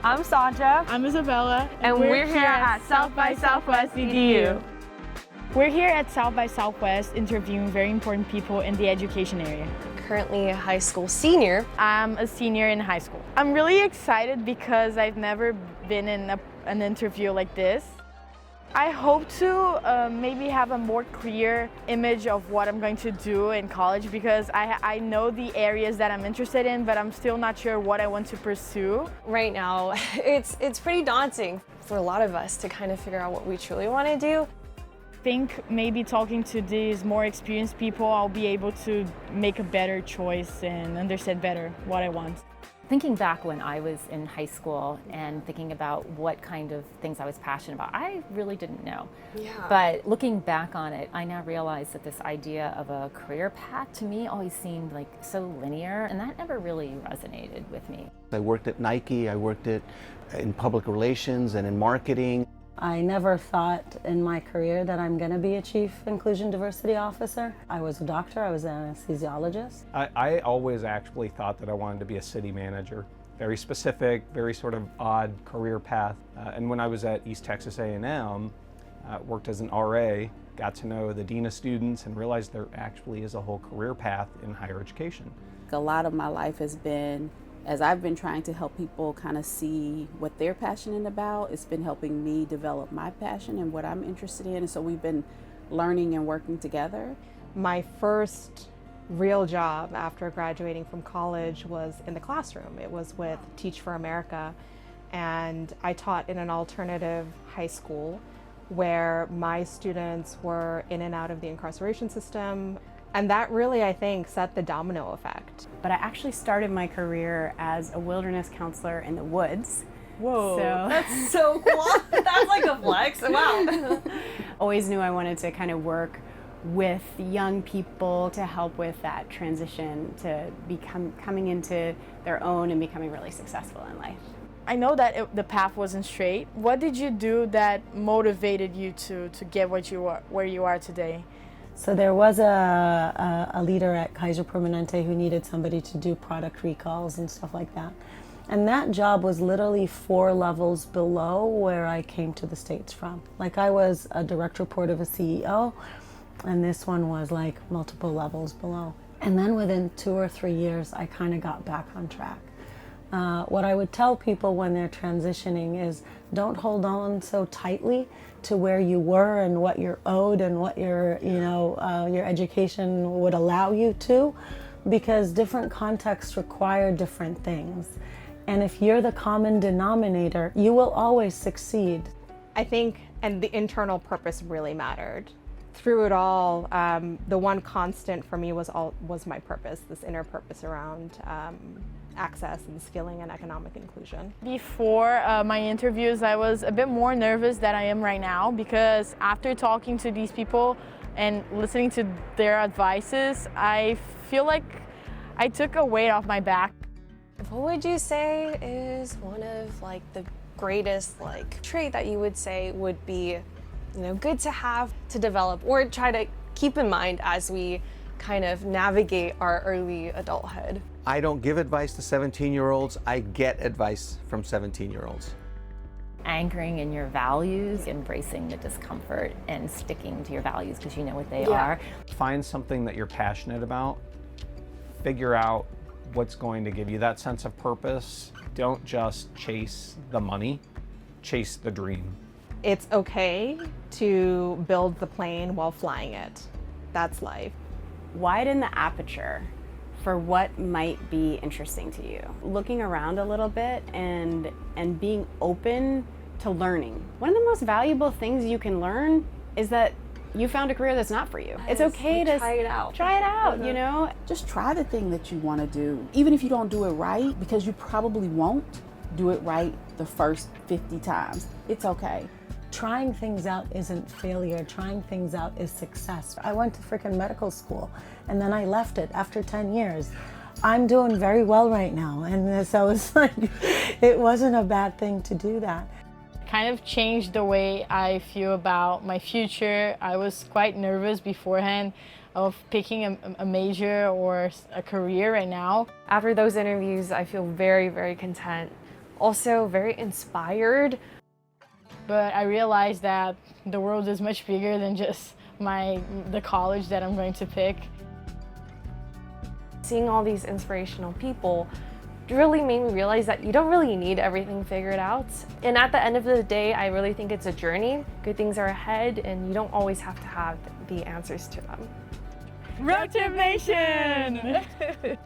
I'm Sandra. I'm Isabella. And we're here at South by Southwest EDU. We're here at South by Southwest interviewing very important people in the education area. Currently a high school senior. I'm a senior in high school. I'm really excited because I've never been in an interview like this. I hope to maybe have a more clear image of what I'm going to do in college because I know the areas that I'm interested in, but I'm still not sure what I want to pursue. Right now, it's pretty daunting for a lot of us to kind of figure out what we truly want to do. I think maybe talking to these more experienced people, I'll be able to make a better choice and understand better what I want. Thinking back when I was in high school and thinking about what kind of things I was passionate about, I really didn't know. Yeah. But looking back on it, I now realize that this idea of a career path to me always seemed like so linear, and that never really resonated with me. I worked at Nike, I worked in public relations and in marketing. I never thought in my career that I'm going to be a Chief Inclusion Diversity Officer. I was a doctor, I was an anesthesiologist. I always actually thought that I wanted to be a city manager. Very specific, very sort of odd career path. And when I was at East Texas A&M, worked as an RA, got to know the dean of students and realized there actually is a whole career path in higher education. A lot of my life has been, as I've been trying to help people kind of see what they're passionate about, it's been helping me develop my passion and what I'm interested in. And so we've been learning and working together. My first real job after graduating from college was in the classroom. It was with Teach for America, and I taught in an alternative high school where my students were in and out of the incarceration system. And that really, I think, set the domino effect. But I actually started my career as a wilderness counselor in the woods. Whoa, That's so cool. That's like a flex. Wow. Always knew I wanted to kind of work with young people to help with that transition to coming into their own and becoming really successful in life. I know that the path wasn't straight. What did you do that motivated you to get where you are today? So there was a leader at Kaiser Permanente who needed somebody to do product recalls and stuff like that. And that job was literally 4 levels below where I came to the States from. Like I was a direct report of a CEO, and this one was like multiple levels below. And then within 2 or 3 years, I kind of got back on track. What I would tell people when they're transitioning is don't hold on so tightly to where you were and what you're owed and what your education would allow you to, because different contexts require different things. And if you're the common denominator, you will always succeed. I think, and the internal purpose really mattered. Through it all, the one constant for me was my purpose, this inner purpose around access and skilling and economic inclusion. Before my interviews, I was a bit more nervous than I am right now because after talking to these people and listening to their advices, I feel like I took a weight off my back. What would you say is one of like the greatest trait that you would say would be, good to have, to develop, or try to keep in mind as we kind of navigate our early adulthood? I don't give advice to 17-year-olds, I get advice from 17-year-olds. Anchoring in your values, embracing the discomfort, and sticking to your values because you know what they are. Find something that you're passionate about. Figure out what's going to give you that sense of purpose. Don't just chase the money, chase the dream. It's okay to build the plane while flying it. That's life. Widen the aperture for what might be interesting to you. Looking around a little bit and being open to learning. One of the most valuable things you can learn is that you found a career that's not for you. It's okay to try it out. Try it out, Just try the thing that you want to do, even if you don't do it right, because you probably won't do it right the first 50 times. It's okay. Trying things out isn't failure. Trying things out is success. I went to freaking medical school and then I left it after 10 years. I'm doing very well right now. And so it's like, it wasn't a bad thing to do that. Kind of changed the way I feel about my future. I was quite nervous beforehand of picking a major or a career right now. After those interviews, I feel very, very content also very inspired. But I realized that the world is much bigger than just the college that I'm going to pick. Seeing all these inspirational people really made me realize that you don't really need everything figured out. And at the end of the day, I really think it's a journey. Good things are ahead, and you don't always have to have the answers to them. Roadtrip Nation!